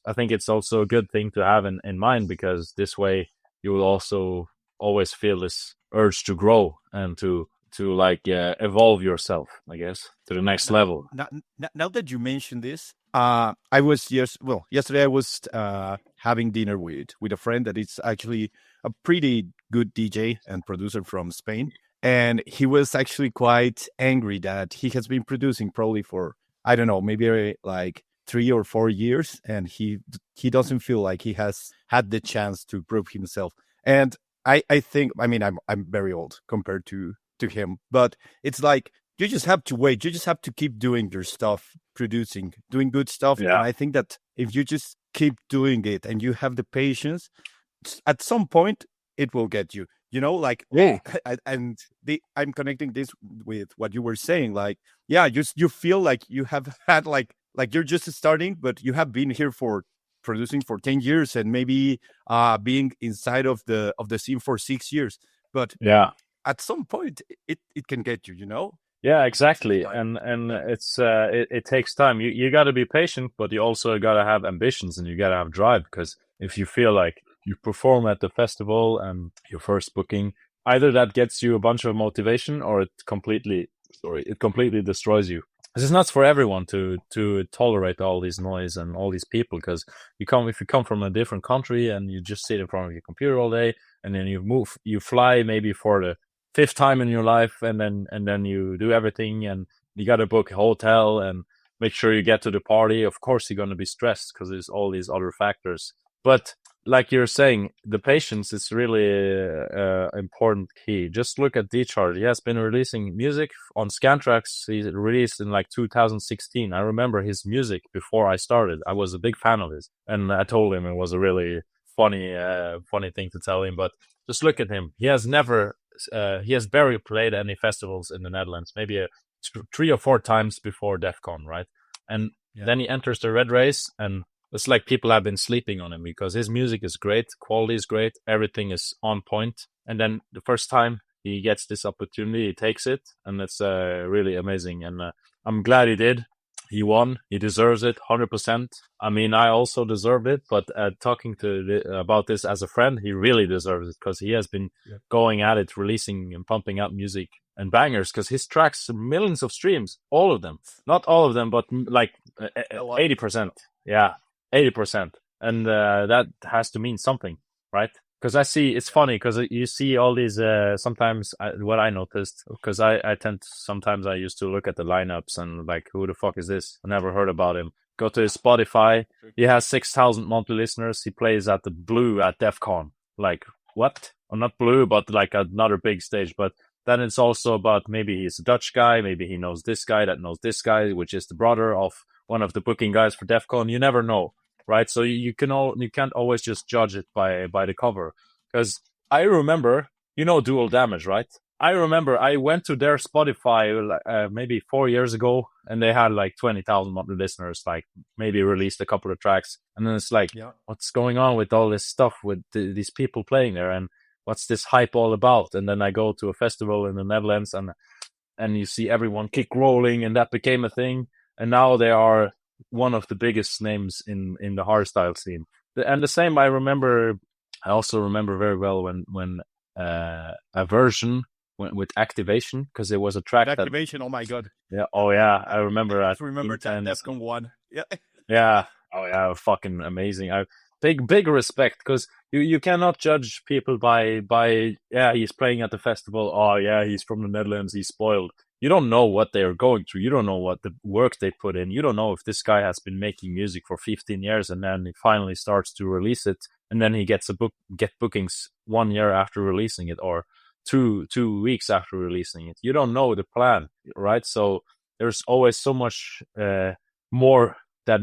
I think it's also a good thing to have in mind, because this way you will also always feel this urge to grow and to like evolve yourself, I guess, to the next Now, level. now that you mentioned this, I was yesterday I was having dinner with a friend that is actually a pretty good DJ and producer from Spain, and he was actually quite angry that he has been producing probably for, I don't know, maybe like 3 or 4 years, and he doesn't feel like he has had the chance to prove himself. And I think, I mean, I'm very old compared to him, but it's like you just have to wait. You just have to keep doing your stuff, producing, doing good stuff. And Yeah, I think that if you just keep doing it and you have the patience, at some point it will get you. You know, like, yeah, and I'm connecting this with what you were saying. Like, yeah, you feel like you have had like you're just starting, but you have been here for producing for 10 years, and maybe being inside of the scene for 6 years. But yeah. at some point, it can get you. You know, Yeah, it's exactly. like, And yeah. it takes time. You got to be patient, but you also got to have ambitions and you got to have drive, because if you feel like you perform at the festival and your first booking, either that gets you a bunch of motivation or it completely destroys you. This is not for everyone to tolerate all this noise and all these people, because if you come from a different country and you just sit in front of your computer all day, and then you fly maybe for the fifth time in your life, and then you do everything, and you got to book a hotel and make sure you get to the party. Of course you're going to be stressed because there's all these other factors, but like you're saying, the patience is really important key. Just look at D-Chart. He has been releasing music on Scantrax. He released in like 2016. I remember his music before I started. I was a big fan of his, and I told him it was a really funny thing to tell him. But just look at him. He has barely played any festivals in the Netherlands, maybe 3 or 4 times before Defqon, right? And Yeah. then he enters the Red Race, and it's like people have been sleeping on him because his music is great, quality is great, everything is on point. And then the first time he gets this opportunity, he takes it, and it's really amazing. And I'm glad he did. He won. He deserves it, 100%. I mean, I also deserve it, but talking about this as a friend, he really deserves it because he has been going at it, releasing and pumping out music and bangers, because his tracks millions of streams, all of them, not all of them, but like A lot. 80%. Yeah, 80%. And that has to mean something, right? Because it's funny because you see all these, sometimes what I noticed, because sometimes I used to look at the lineups and like, who the fuck is this? I never heard about him. Go to his Spotify. He has 6,000 monthly listeners. He plays at the Blue at Defqon. Like, what? Or not Blue, but like another big stage. But then it's also about maybe he's a Dutch guy. Maybe he knows this guy that knows this guy, which is the brother of one of the booking guys for Defqon. You never know, right? So you can't always just judge it by the cover. Because I remember, Dual Damage, right? I remember I went to their Spotify maybe 4 years ago, and they had like 20,000 monthly listeners, like maybe released a couple of tracks. And then it's like, what's going on with all this stuff with these people playing there? And what's this hype all about? And then I go to a festival in the Netherlands, and you see everyone kick rolling, and that became a thing. And now they are one of the biggest names in the hardstyle scene. And the same I also remember very well when a version went with Activation, because there was a track that Activation. Oh my god. yeah, oh yeah, I remember I that just remember that intense. Defcon one. Yeah. Yeah, oh yeah, fucking amazing. Big respect, because you cannot judge people by yeah, he's playing at the festival. Oh yeah, he's from the Netherlands. He's spoiled. You don't know what they are going through. You don't know what the work they put in. You don't know if this guy has been making music for 15 years and then he finally starts to release it, and then he get bookings 1 year after releasing it, or two weeks after releasing it. You don't know the plan, right? So there's always so much more that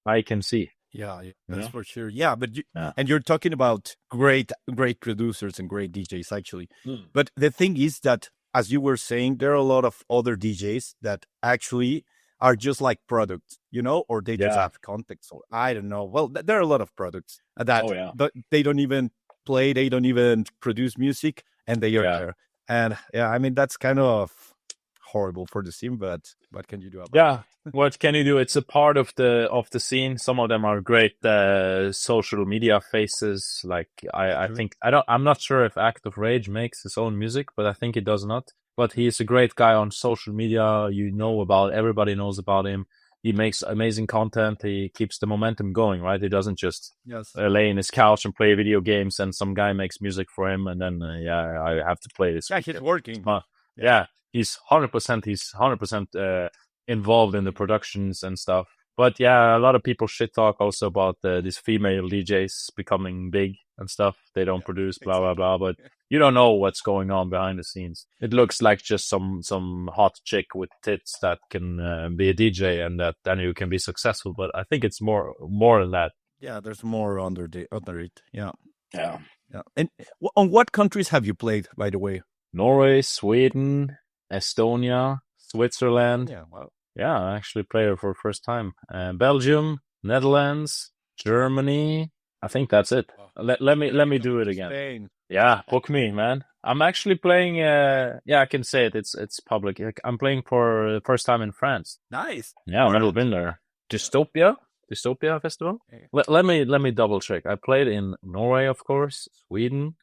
I can see. Yeah, that's Yeah. for sure. Yeah, but Yeah. and you're talking about great producers and great DJs actually. Mm. But the thing is that, as you were saying, there are a lot of other DJs that actually are just like products, or they just Yeah. have context, or I don't know. Well, there are a lot of products that Oh yeah. they don't even play, they don't even produce music, and they are Yeah. there. And yeah, I mean, that's kind of horrible for the scene, but what can you do about Yeah, what can you do? It's a part of the scene. Some of them are great social media faces. Like I True. think I'm not sure if Act of Rage makes his own music, but I think he does not. But he's a great guy on social media. You know about everybody knows about him. He makes amazing content. He keeps the momentum going, right? He doesn't just Yes. lay in his couch and play video games, and some guy makes music for him, and then yeah, I have to play this. Yeah, he's working. Yeah, he's 100%. He's 100% involved in the productions and stuff. But yeah, a lot of people shit talk also about these female DJs becoming big and stuff. They don't produce, blah blah blah. But you don't know what's going on behind the scenes. It looks like just some hot chick with tits that can be a DJ, and that then you can be successful. But I think it's more than that. Yeah, there's more under it. Yeah. Yeah. Yeah. And on what countries have you played, by the way? Norway, Sweden, Estonia, Switzerland. Yeah. Wow. Yeah, I actually played it for the first time. Belgium, Netherlands, Germany. I think that's it. Wow. Let me do it again. Spain. Yeah, book me, man. I'm actually playing. Yeah, I can say it. It's public. I'm playing for the first time in France. Nice. Yeah, I've never been there. Dystopia Festival. Let me double check. I played in Norway, of course, Sweden,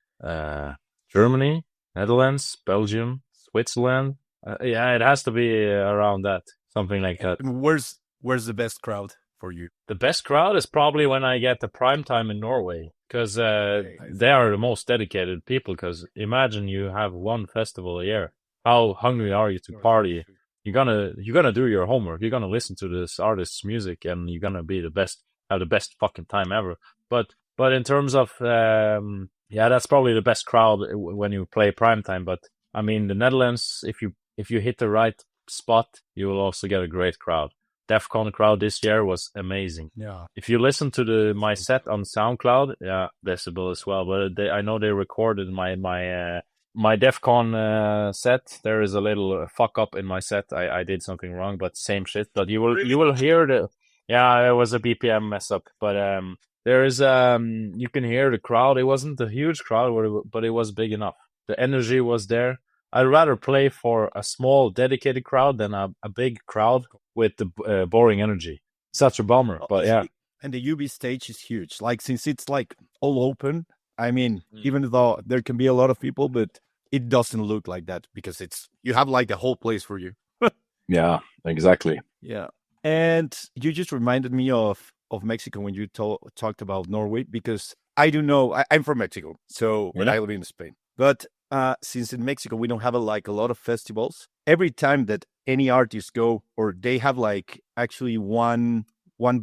Germany, Netherlands, Belgium, Switzerland. Yeah, it has to be around that, something like that. And where's the best crowd for you? The best crowd is probably when I get the prime time in Norway, because they are the most dedicated people. Because imagine you have one festival a year. How hungry are you to party? You're gonna do your homework. You're gonna listen to this artist's music, and you're gonna be the best, have the best fucking time ever. But in terms of yeah, that's probably the best crowd when you play prime time. But I mean, the Netherlands, if you hit the right spot, you will also get a great crowd. Defqon crowd this year was amazing. Yeah. If you listen to my set on SoundCloud, yeah, Decibel as well. But I know they recorded my Defqon set. There is a little fuck up in my set. I did something wrong, but same shit. But you will hear the, yeah, it was a BPM mess up. But there is you can hear the crowd. It wasn't a huge crowd, but it was big enough. The energy was there. I'd rather play for a small dedicated crowd than a big crowd with the boring energy. Such a bummer, but yeah. And the UB stage is huge. Like, since it's like all open, I mean, even though there can be a lot of people, but it doesn't look like that because you have like the whole place for you. Yeah, exactly. Yeah. And you just reminded me of Mexico when you talked about Norway, because I do know, I'm from Mexico, so but I live in Spain. But since in Mexico we don't have a lot of festivals, every time that any artists go, or they have like actually one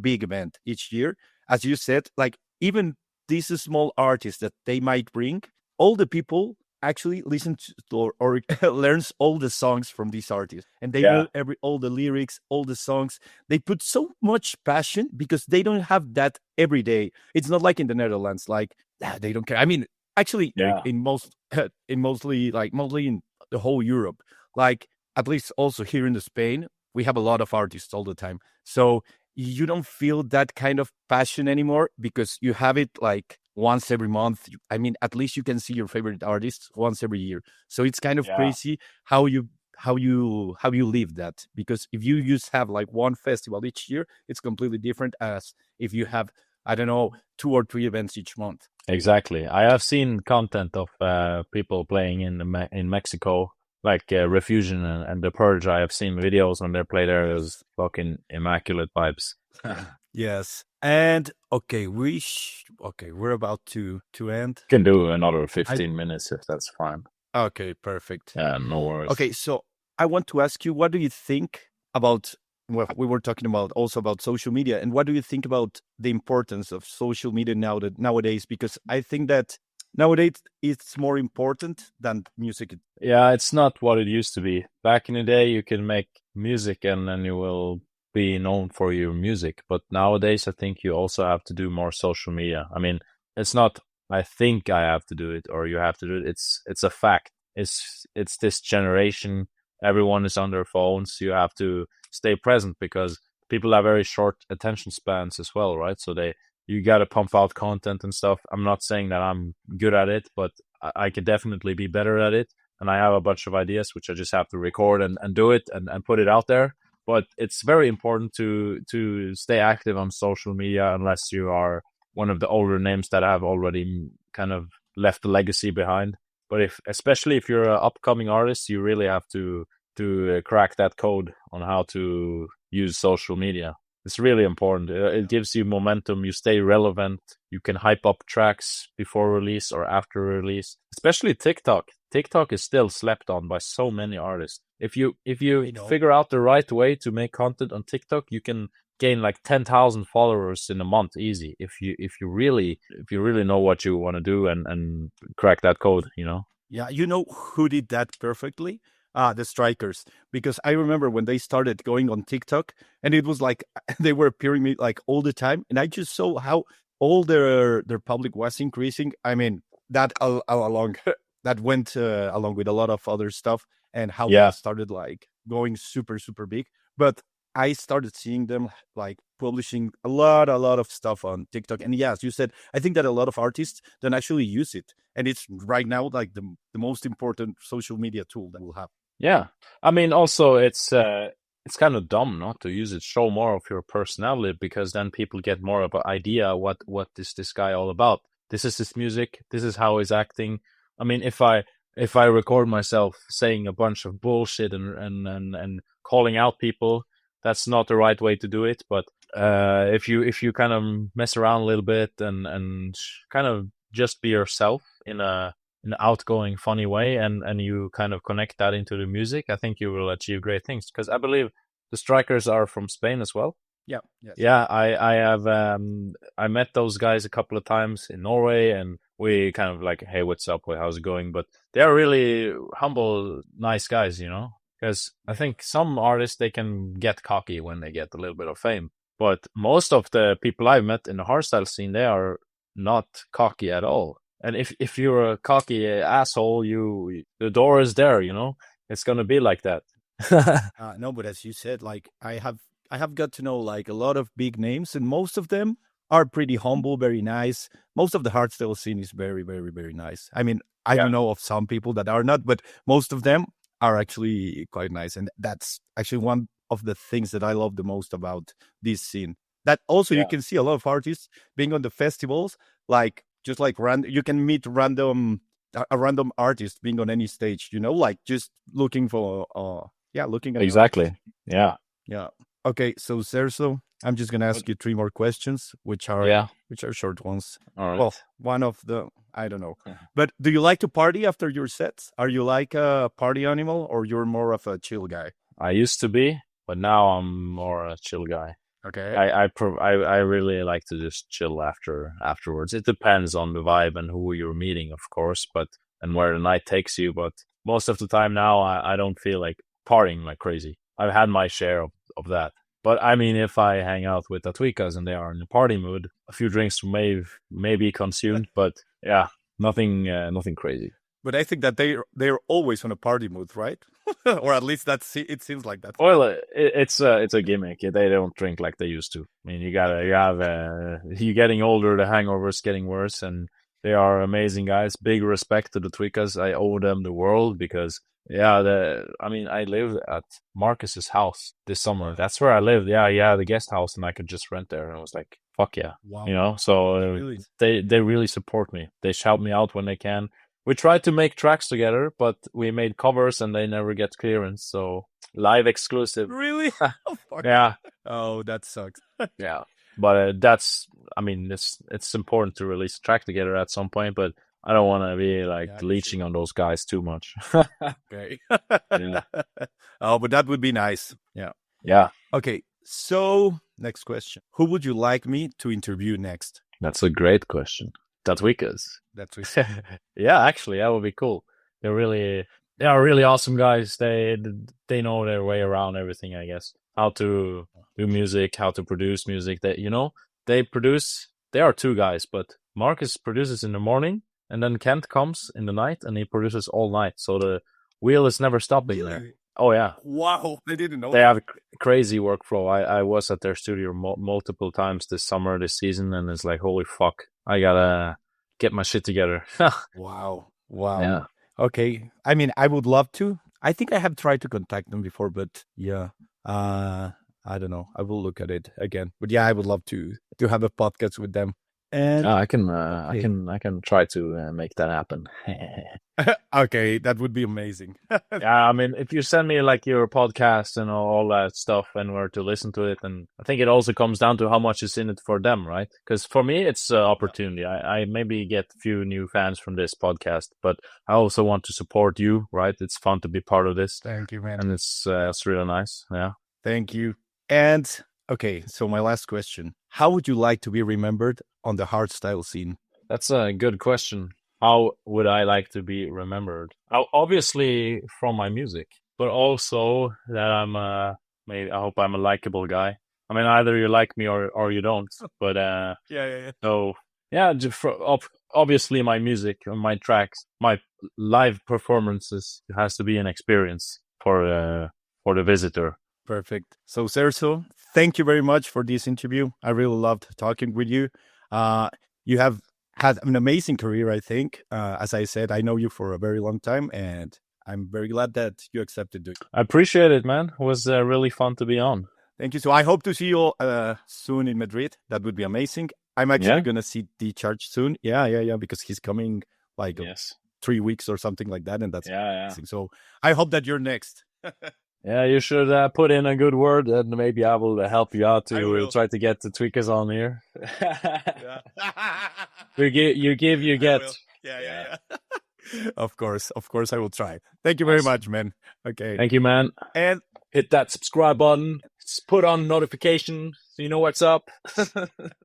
big event each year, as you said, like even these small artists that they might bring, all the people actually listen to or learns all the songs from these artists, and they know all the lyrics, all the songs. They put so much passion because they don't have that every day. It's not like in the Netherlands, like they don't care. I mean, actually, in mostly in the whole Europe, like at least also here in the Spain, we have a lot of artists all the time. So you don't feel that kind of passion anymore because you have it like once every month. I mean, at least you can see your favorite artists once every year. So it's kind of crazy how you live that, because if you just have like one festival each year, it's completely different as if you have, I don't know, 2 or 3 events each month. Exactly. I have seen content of people playing in Mexico, like Refusion and The Purge. I have seen videos when they play there. It was fucking immaculate vibes. Yes. And okay, we're about to end. Can do another 15 minutes if that's fine. Okay, perfect. Yeah, no worries. Okay, so I want to ask you, what do you think about, well, we were talking about also about social media, and what do you think about the importance of social media nowadays? Because I think that nowadays it's more important than music. Yeah, it's not what it used to be. Back in the day, you can make music and then you will be known for your music. But nowadays, I think you also have to do more social media. I mean, it's not, I think I have to do it or you have to do it. It's a fact. It's this generation. Everyone is on their phones. You have to stay present because people have very short attention spans as well, right? So you got to pump out content and stuff. I'm not saying that I'm good at it, but I could definitely be better at it. and I have a bunch of ideas which I just have to record and do it and put it out there. But it's very important to stay active on social media unless you are one of the older names that have already kind of left a legacy behind. But especially if you're an upcoming artist, you really have to crack that code on how to use social media. It's really important. It gives you momentum. You stay relevant. You can hype up tracks before release or after release. Especially TikTok. TikTok is still slept on by so many artists. If you figure out the right way to make content on TikTok, you can gain like 10,000 followers in a month easy. If you really know what you want to do and crack that code, you know. Yeah, you know who did that perfectly? The Strikers. Because I remember when they started going on TikTok, and it was like they were appearing me like all the time, and I just saw how all their public was increasing. I mean, that along that went along with a lot of other stuff, and how they Yeah. started like going super super big. But I started seeing them like publishing a lot of stuff on TikTok. And yes, you said, I think that a lot of artists don't actually use it. And it's right now like the most important social media tool that we'll have. Yeah. I mean, also it's kind of dumb not to use it. Show more of your personality, because then people get more of an idea what is this guy all about. This is his music. This is how he's acting. I mean, if I record myself saying a bunch of bullshit and calling out people, that's not the right way to do it. But if you kind of mess around a little bit and kind of just be yourself in an outgoing, funny way, and you kind of connect that into the music, I think you will achieve great things. Because I believe the Strikers are from Spain as well. Yeah. Yes. Yeah, I have I met those guys a couple of times in Norway, and we kind of like, hey, what's up? How's it going? But they are really humble, nice guys, you know. Because I think some artists, they can get cocky when they get a little bit of fame. But most of the people I've met in the hardstyle scene, they are not cocky at all. And if you're a cocky asshole, the door is there, you know. It's gonna be like that. No, but as you said, like I have got to know like a lot of big names, and most of them are pretty humble, very nice. Most of the hardstyle scene is very, very, very nice. I mean, I Yeah. don't know of some people that are not, but most of them are actually quite nice, and that's actually one of the things that I love the most about this scene. That also you Yeah. can see a lot of artists being on the festivals, like just like you can meet a random artist being on any stage, you know, like just looking for looking at an Exactly. artist. Yeah. Yeah. Okay, so Serso, I'm just gonna ask But you three more questions, which are yeah. short ones. All right. Well, one of the I don't know. But do you like to party after your sets? Are you like a party animal, or you're more of a chill guy? I used to be, but now I'm more a chill guy. Okay. I really like to just chill afterwards. It depends on the vibe and who you're meeting, of course, but and where the night takes you. But most of the time now, I don't feel like partying like crazy. I've had my share of that. But I mean, if I hang out with the Tweakas and they are in a party mood, a few drinks may be consumed. But yeah, nothing crazy. But I think that they're always on a party mood, right? Or at least it seems like that. Well, it's a gimmick. They don't drink like they used to. I mean, you're getting older, the hangover's getting worse, and they are amazing guys. Big respect to the Tweakas. I owe them the world because, I mean, I lived at Marcus's house this summer. That's where I lived. Yeah, the guest house, and I could just rent there, and I was like, fuck yeah, Wow. you know. So Really? they really support me. They shout me out when they can. We tried to make tracks together, but we made covers and they never get clearance. So live exclusive. Really? Oh, fuck. Yeah, Oh, that sucks. yeah. But I mean, it's important to release a track together at some point. But I don't want to be like Yeah, leeching sure. on those guys too much. Okay. Yeah. Oh, but that would be nice. Yeah. Yeah, Okay. So next question: who would you like me to interview next? that's a great question. Tatwikas. That's we. Yeah, actually, that would be cool. They are really awesome guys. They know their way around everything, I guess. How to do music, how to produce music. They are two guys, but Marcus produces in the morning, and then Kent comes in the night, and he produces all night. So the wheel is never stopping there. Oh yeah, Wow, I didn't know. they have a crazy workflow. I was at their studio multiple times this summer, this season, and it's like, holy fuck, I gotta get my shit together. Wow. Wow. Yeah. Okay. I mean, I would love to. I think I have tried to contact them before, but yeah, uh, I don't know. I will look at it again. But yeah, I would love to have a podcast with them. And I okay, I can try to make that happen. okay, that would be amazing. Yeah, I mean, if you send me like your podcast and all that stuff and where to listen to it, and I think it also comes down to how much is in it for them, right? Because for me, it's an Yeah. opportunity. I maybe get a few new fans from this podcast, but I also want to support you, right? It's fun to be part of this, Thank you, man. and it's really nice. Yeah. Thank you. And okay, so my last question: how would you like to be remembered on the hardstyle scene? That's a good question. How would I like to be remembered? Obviously from my music, but also that maybe I hope I'm a likable guy. I mean, either you like me or you don't. But Yeah, yeah, yeah. so yeah, obviously my music, my tracks, my live performances has to be an experience for the visitor. Perfect. So, Serzo, thank you very much for this interview. I really loved talking with you. Uh, you have had an amazing career, I think. As I said, I know you for a very long time, and I'm very glad that you accepted it. I appreciate it, man. It was really fun to be on. Thank you. So, I hope to see you soon in Madrid. That would be amazing. I'm actually Yeah. going to see D-Charge soon. Yeah, yeah, yeah, because he's coming like Yes. 3 weeks or something like that, and that's Yeah. Yeah. amazing. So, I hope that you're next. Yeah, you should put in a good word, and maybe I will help you out I to will. try to get the tweakers on here. Yeah. You give, you I get. will. Yeah, Yeah. yeah, yeah. Of course, I will try. Thank you very Awesome. much, man. Okay, Thank you, man. and Hit that subscribe button. Put on notification so you know what's up.